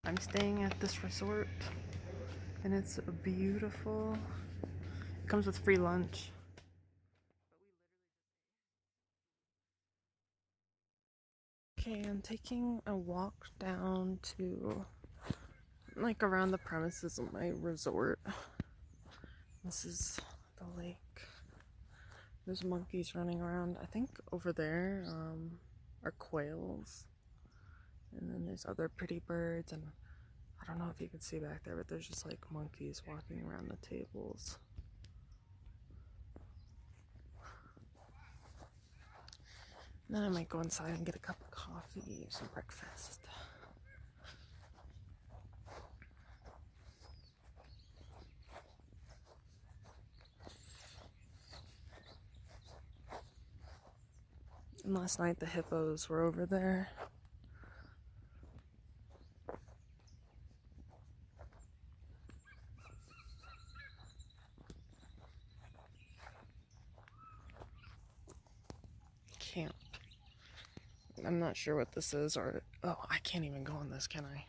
I'm staying at this resort and it's beautiful. It comes with free lunch. Okay, I'm taking a walk down to like around the premises of my resort. This is the lake. There's monkeys running around. I think over there are quails. And then there's other pretty birds, and I don't know if you can see back there, but there's just like monkeys walking around the tables. And then I might go inside and get a cup of coffee or some breakfast. And last night the hippos were over there. Camp. I'm not sure what this is, or oh, I can't even go on this, can I?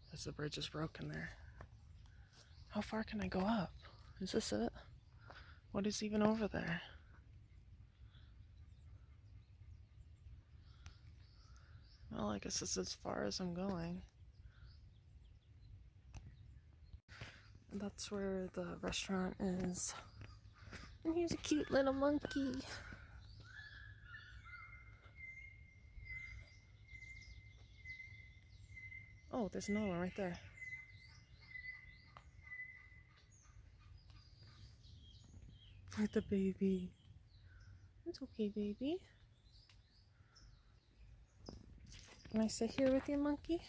Because the bridge is broken there. How far can I go up? Is this it? What is even over there? Well, I guess this is as far as I'm going. That's where the restaurant is. And here's a cute little monkey. Oh, there's another one right there. With the baby. It's okay, baby. Can I sit here with you, monkey?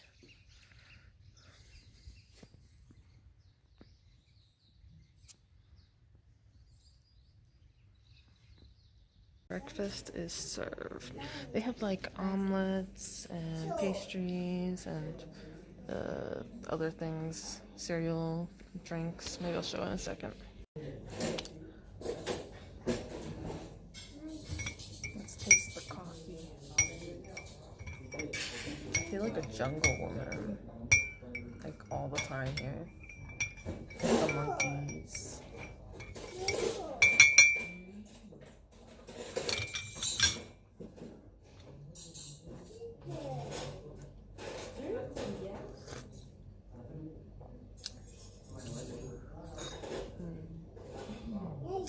Breakfast is served. They have like omelets and pastries and other things, cereal, drinks. Maybe I'll show in a second. Let's taste the coffee. I feel like a jungle woman, like all the time here. The monkeys.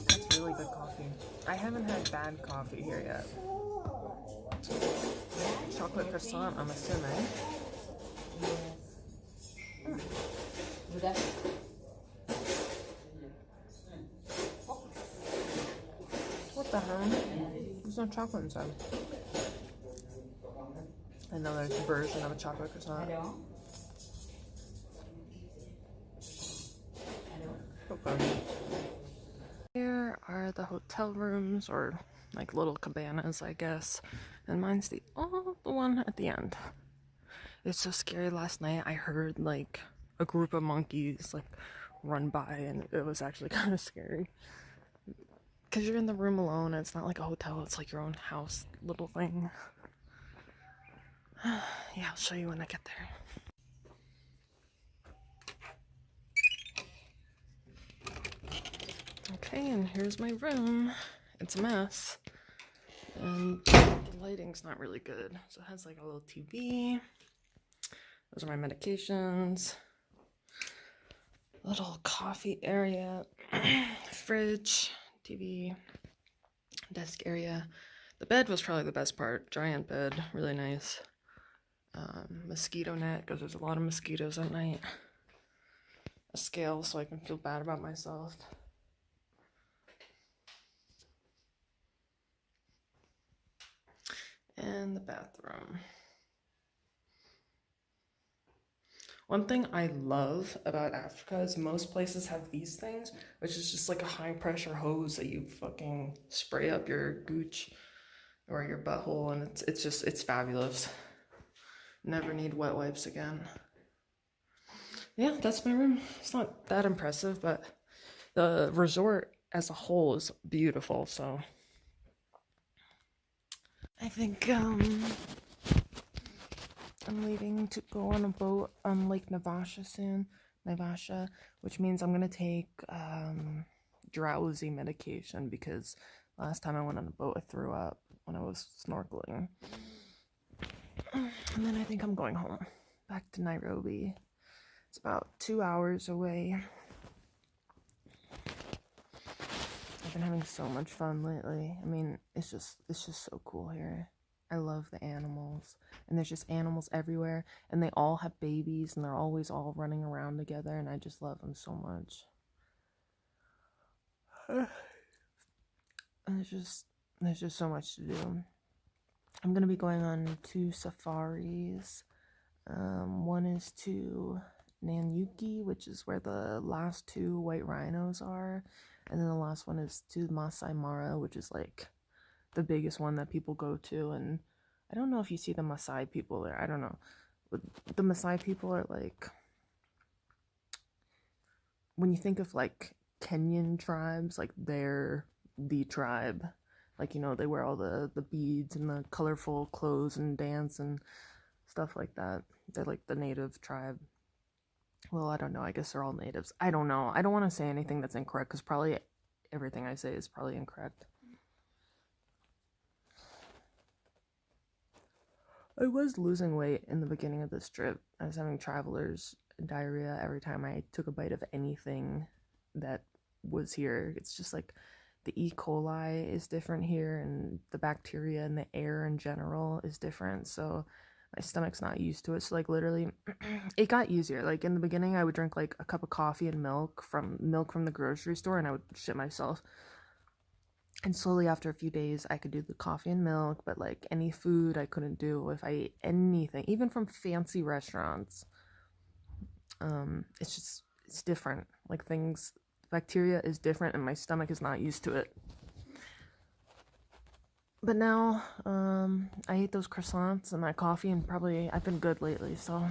That's really good coffee. I haven't had bad coffee here yet. Chocolate croissant, I'm assuming. What the hell? There's no chocolate inside. Another version of a chocolate croissant. Okay. Here are the hotel rooms, or like little cabanas, I guess. And mine's the one at the end. It's so scary. Last night I heard like a group of monkeys like run by, and it was actually kind of scary. Because you're in the room alone, and it's not like a hotel, it's like your own house little thing. Yeah, I'll show you when I get there. Okay, and here's my room. It's a mess. And the lighting's not really good. So it has like a little TV. Those are my medications. Little coffee area. Fridge, TV, desk area. The bed was probably the best part. Giant bed, really nice. Mosquito net, because there's a lot of mosquitoes at night. A scale so I can feel bad about myself. And the bathroom. One thing I love about Africa is most places have these things, which is just like a high pressure hose that you fucking spray up your gooch or your butthole, and it's fabulous. Never need wet wipes again. Yeah, that's my room. It's not that impressive, but the resort as a whole is beautiful, so I think I'm leaving to go on a boat on Lake Naivasha soon. Naivasha, which means I'm gonna take drowsy medication because last time I went on a boat I threw up when I was snorkeling. And then I think I'm going home, back to Nairobi. It's about 2 hours away. I've been having so much fun lately. I mean, it's just so cool here. I love the animals, and there's just animals everywhere, and they all have babies, and they're always all running around together, and I just love them so much. And there's just so much to do. I'm gonna be going on 2 safaris. One is to Nanyuki, which is where the last 2 white rhinos are, and then the last one is to Masai Mara, which is like the biggest one that people go to. And I don't know if you see the Maasai people there, I don't know, but the Maasai people are like, when you think of like Kenyan tribes, like they're the tribe. Like, you know, they wear all the beads and the colorful clothes and dance and stuff like that. They're like the native tribe. Well, I don't know. I guess they're all natives. I don't know. I don't want to say anything that's incorrect because probably everything I say is probably incorrect. I was losing weight in the beginning of this trip. I was having traveler's diarrhea every time I took a bite of anything that was here. It's just like the E. coli is different here, and the bacteria and the air in general is different. So my stomach's not used to it. So like literally it got easier. Like in the beginning I would drink like a cup of coffee and milk from the grocery store, and I would shit myself. And slowly after a few days I could do the coffee and milk, but like any food I couldn't do. If I ate anything, even from fancy restaurants, it's different. Like things, bacteria is different, and my stomach is not used to it. But now, I ate those croissants and that coffee, and probably I've been good lately, so.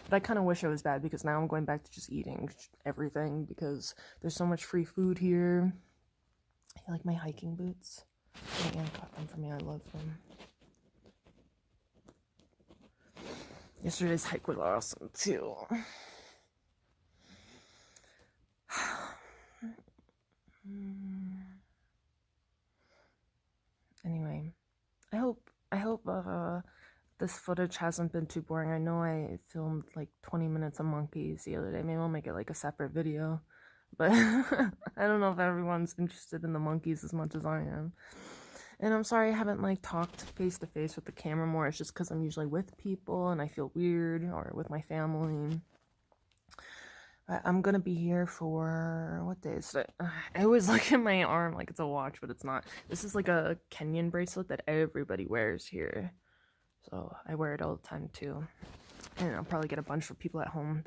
But I kind of wish I was bad, because now I'm going back to just eating everything, because there's so much free food here. I like my hiking boots. My aunt got them for me. I love them. Yesterday's hike was awesome, too. Anyway, I hope this footage hasn't been too boring. I know I filmed like 20 minutes of monkeys the other day. Maybe I'll make it like a separate video, but I don't know if everyone's interested in the monkeys as much as I am. And I'm sorry I haven't like talked face to face with the camera more. It's just because I'm usually with people and I feel weird, or with my family. I'm gonna be here for, what day is it? I always look at my arm like it's a watch, but it's not. This is like a Kenyan bracelet that everybody wears here, so I wear it all the time too. And I'll probably get a bunch for people at home.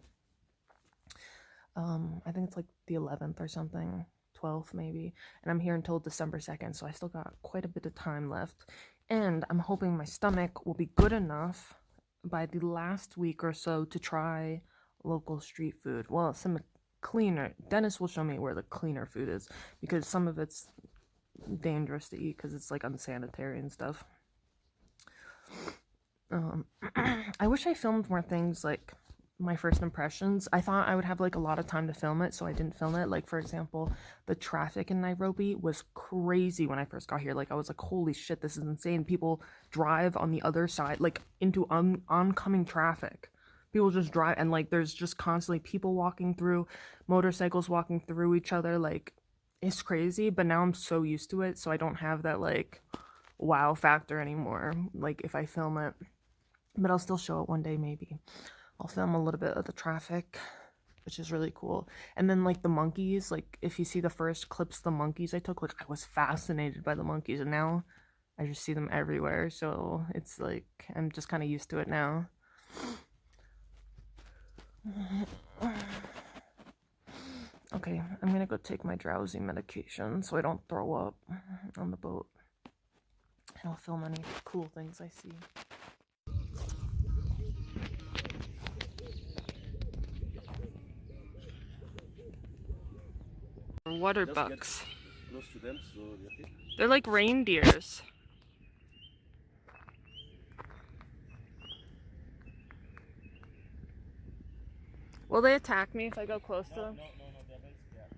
I think it's like the 11th or something, 12th maybe, and I'm here until December 2nd, so I still got quite a bit of time left. And I'm hoping my stomach will be good enough by the last week or so to try local street food. Well, some cleaner. Dennis will show me where the cleaner food is, because some of it's dangerous to eat because it's like unsanitary and stuff. I wish I filmed more things, like my first impressions. I thought I would have like a lot of time to film it, so I didn't film it. Like, for example, the traffic in Nairobi was crazy when I first got here. Like, I was like, holy shit, this is insane. People drive on the other side, like into oncoming traffic. People just drive, and like there's just constantly people walking through, motorcycles walking through each other. Like, it's crazy. But now I'm so used to it, so I don't have that like wow factor anymore, like if I film it. But I'll still show it one day. Maybe I'll film a little bit of the traffic, which is really cool. And then like the monkeys, like if you see the first clips of the monkeys I took, like I was fascinated by the monkeys, and now I just see them everywhere. So it's like I'm just kind of used to it now. Okay, I'm gonna go take my drowsy medication so I don't throw up on the boat. And I'll film any cool things I see. Water bucks. Close to them, so they're like reindeers. Will they attack me if I go close to them? No, they're very scared.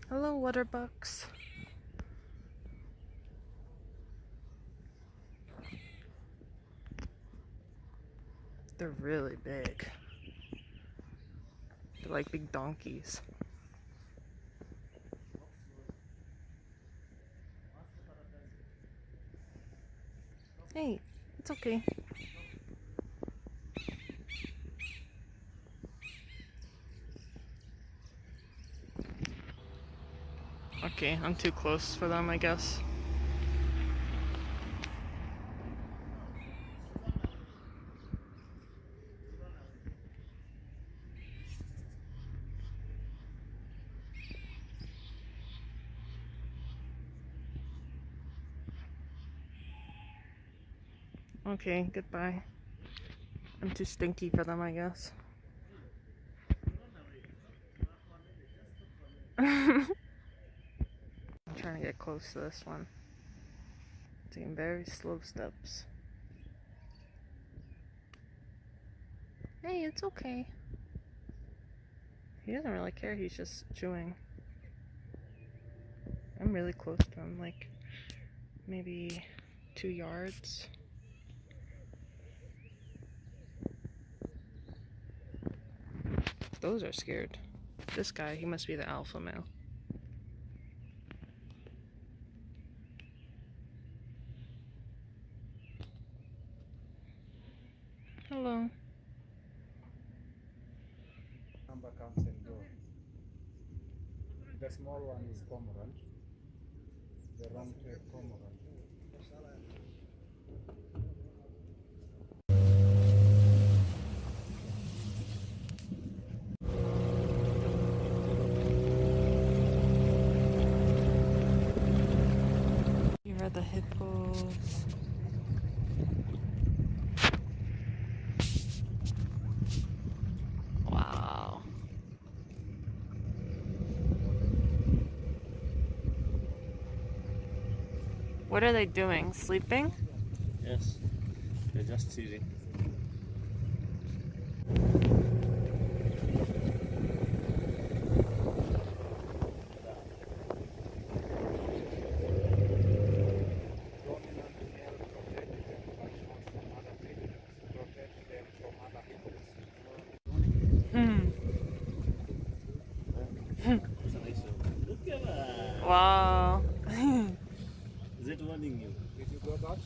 Hello, water bucks. They're really big. They're like big donkeys. Hey, it's okay. Okay, I'm too close for them, I guess. Okay, goodbye. I'm too stinky for them, I guess. I'm trying to get close to this one. Taking very slow steps. Hey, it's okay. He doesn't really care, he's just chewing. I'm really close to him, like maybe 2 yards. Those are scared. This guy, he must be the alpha male. Hello. Number comes and goes. The small one is cormorant. The round-tailed cormorant. Here are the hippos. Wow. What are they doing? Sleeping? Yes, they're just chilling. Look at that. Wow. Is it warning you? Did you go Dutch?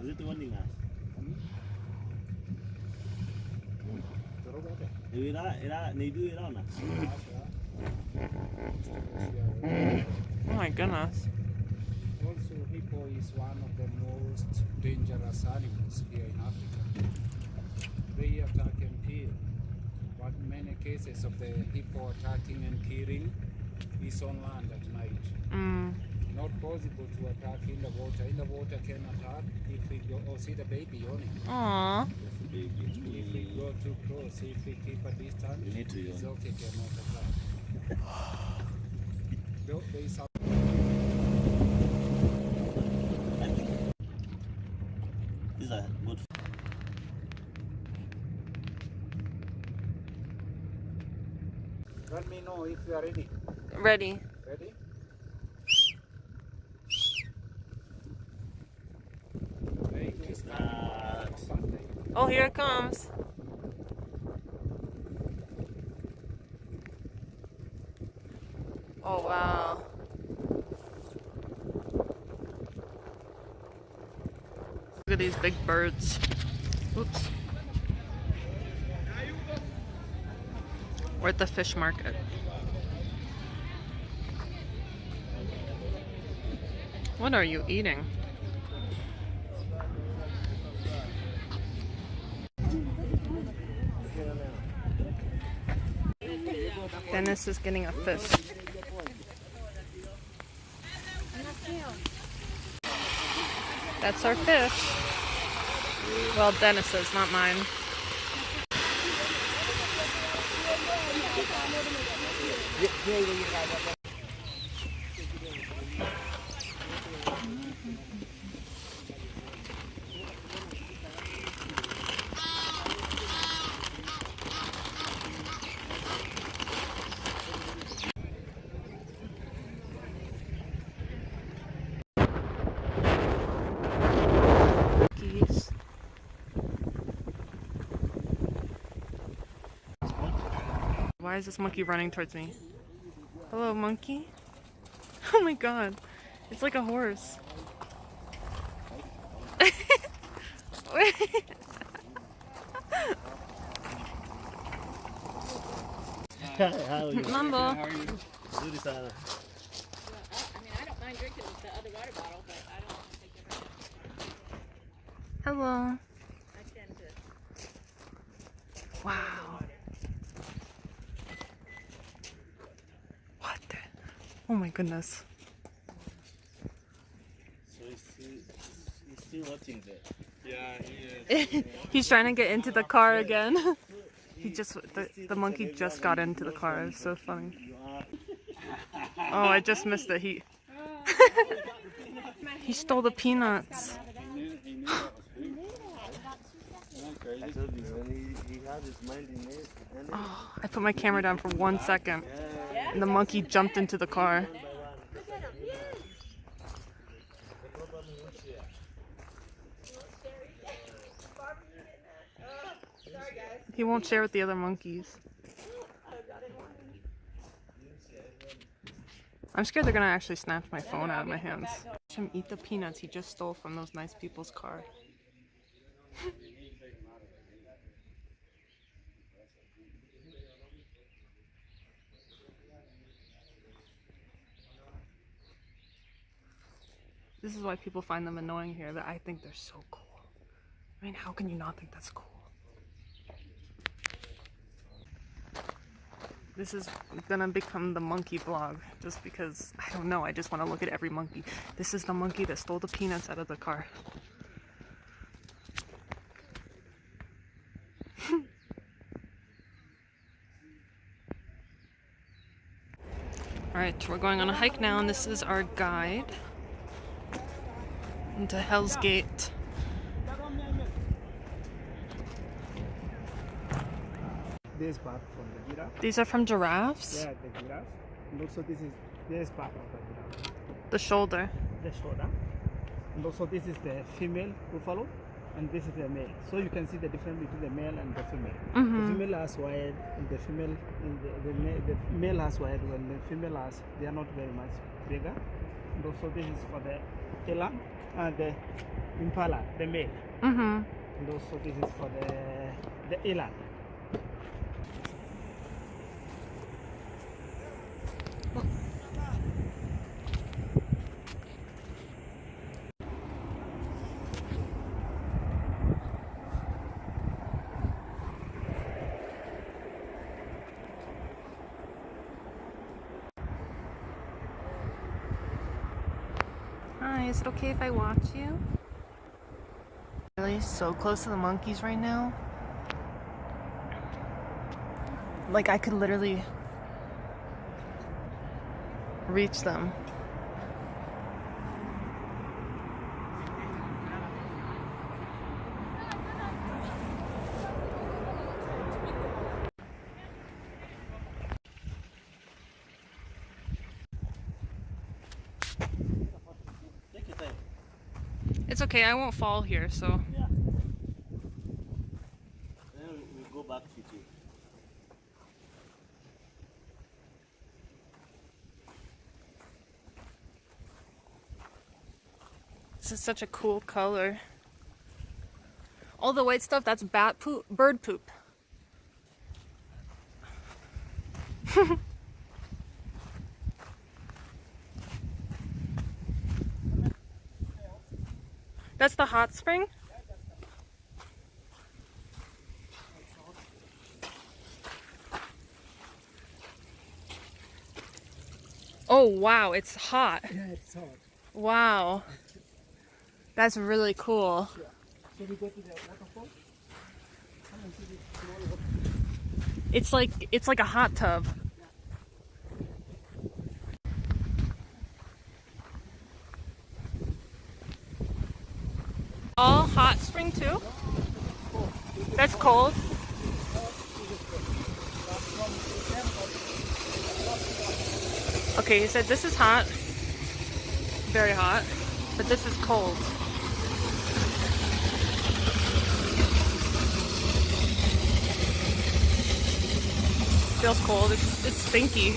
Is it warning us? Oh my goodness. Also, hippo is one of the most dangerous animals here in Africa. They attack and kill. But many cases of the hippo attacking and killing is on land at night. Not possible to attack in the water. In the water can attack if we go. Oh, see the baby yawning. Aww. If we go too close, if we keep a distance, You need to yawn. it's okay, cannot attack. No, there is some. These are good. Let me know if you are ready. Ready. Ready? Oh, here it comes. Oh, wow. Look at these big birds. Oops. We're at the fish market. What are you eating? Dennis is getting a fish. That's our fish. Well, Dennis's, not mine. Why is this monkey running towards me? Hello, monkey? Oh my god. It's like a horse. How are you? Mambo. Do this, I mean, I don't mind drinking the other water bottle, but I don't want to take it right now. Hello. I tend to. Wow. What the? Oh my goodness. So he's still watching that. Yeah, he is. He's trying to get into the car again. The monkey just got into the car. It's so funny. You are. Oh, I just missed it. He stole the peanuts. I told you, when he had his mind in it. Oh, I put my camera down for 1 second, and the monkey jumped into the car. He won't share with the other monkeys. I'm scared they're gonna actually snatch my phone out of my hands. Watch him eat the peanuts he just stole from those nice people's car. This is why people find them annoying here, that I think they're so cool. I mean, how can you not think that's cool? This is gonna become the monkey vlog, just because, I don't know, I just want to look at every monkey. This is the monkey that stole the peanuts out of the car. Alright, we're going on a hike now, and this is our guide into Hells Gate. This part from the giraffe. These are from giraffes? Yeah, the giraffe. And also this part of the giraffe. The shoulder. The shoulder. And also this is the female buffalo, and this is the male. So you can see the difference between the male and the female. Mm-hmm. The female has white, and the female, and the male has white. When the female has, they are not very much bigger. And also this is for the eland and the impala, the male. Mm-hmm. And also this is for the eland. Hi, is it okay if I watch you? Really so close to the monkeys right now. Like I could literally reach them. Take your time. It's okay, I won't fall here, so. Yeah. Then we'll go back to you. This is such a cool color. All the white stuff, that's bat poop, bird poop. That's the hot spring? Oh wow, it's hot. Yeah, it's hot. Wow. That's really cool. So we go to the waterfall. Come and see this small waterfall. It's like a hot tub. All hot spring too? That's cold. Okay, he said this is hot. Very hot. But this is cold. feels cold. It's stinky.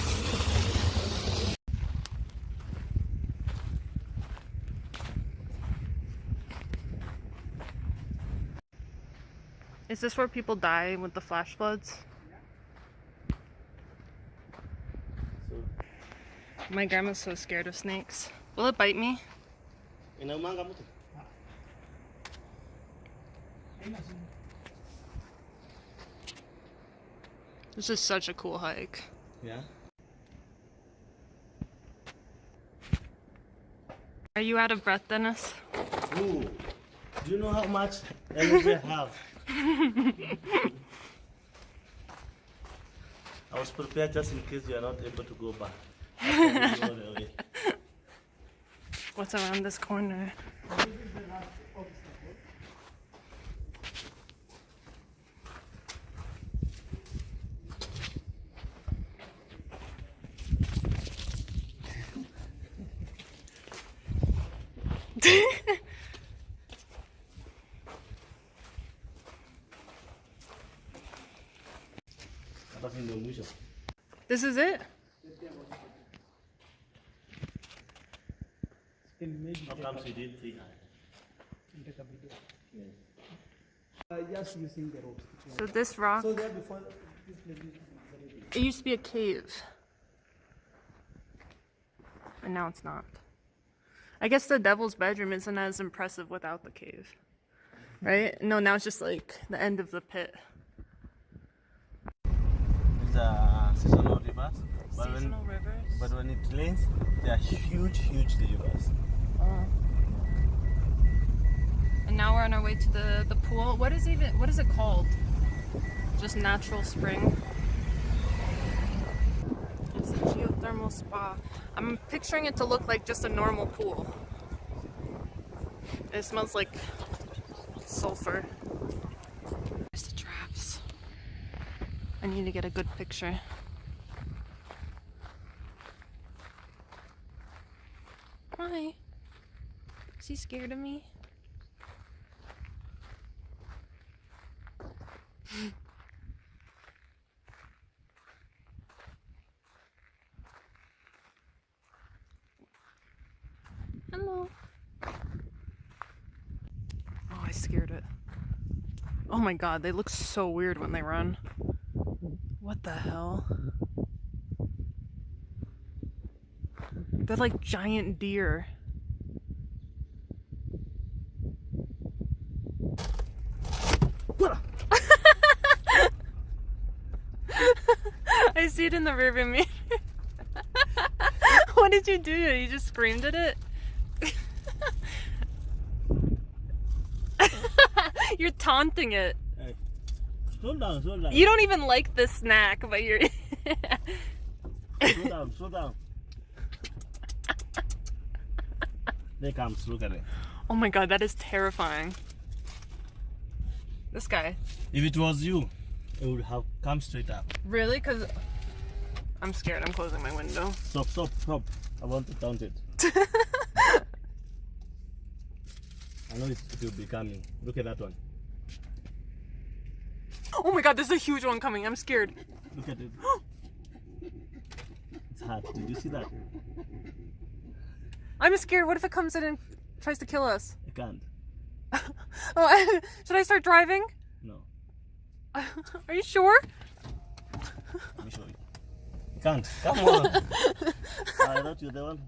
Is this where people die with the flash floods? My grandma's so scared of snakes. Will it bite me? This is such a cool hike. Yeah. Are you out of breath, Dennis? Ooh, do you know how much energy I have? I was prepared just in case you are not able to go back. What's around this corner? This is it? How comes you didn't see her? Just using the ropes. So this rock, So there before this place used to be very it used to be a cave. And now it's not. I guess the devil's bedroom isn't as impressive without the cave. Right? No, now it's just like the end of the pit. These are seasonal rivers. Seasonal rivers? But when it rains, they are huge rivers. Oh. And now we're on our way to the pool. What is it called? Just natural spring. It's a geothermal spa. I'm picturing it to look like just a normal pool. It smells like sulfur. There's the traps. I need to get a good picture. Hi. Is he scared of me? Hello. Oh, I scared it. Oh my god, they look so weird when they run. What the hell? They're like giant deer. I see it in the rearview mirror. What did you do? You just screamed at it? You're taunting it. Hey, slow down. You don't even like this snack, but you're... Slow down. They come, look at it. Oh my god, that is terrifying. This guy. If it was you, it would have come straight up. Really? Because I'm scared. I'm closing my window. Stop. I want to count it. I know it will be coming. Look at that one. Oh my god, there's a huge one coming. I'm scared. Look at it. It's hard. Did you see that? I'm scared. What if it comes in and tries to kill us? I can't. Oh, should I start driving? No. Are you sure? Let me show you. You can't. Come on. I thought you're the one.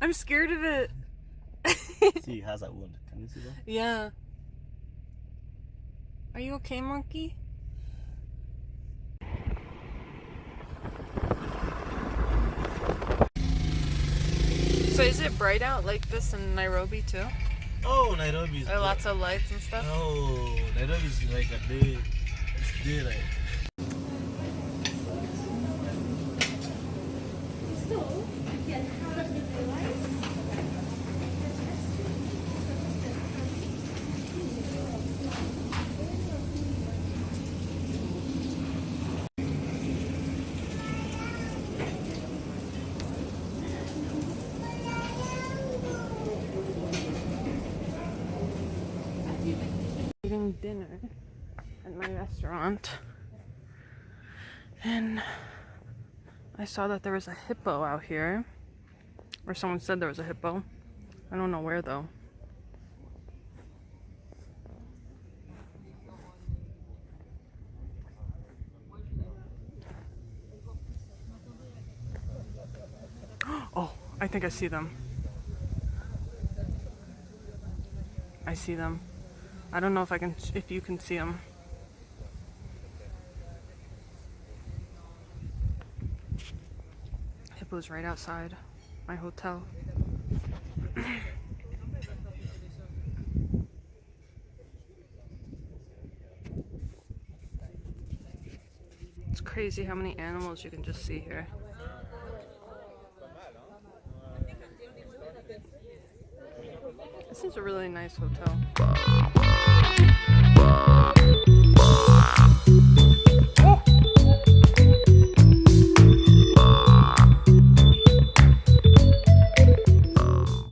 I'm scared of it. See, it has a wound. Can you see that? Yeah. Are you okay, monkey? So is it bright out like this in Nairobi too? Oh, Nairobi is Lots of lights and stuff? Oh, Nairobi is like a day. It's daylight. Eating dinner at my restaurant. And I saw that there was a hippo out here. Or someone said there was a hippo. I don't know where though. Oh, I think I see them. I see them. I don't know if you can see them. Hippo's right outside my hotel. It's crazy how many animals you can just see here. This is a really nice hotel.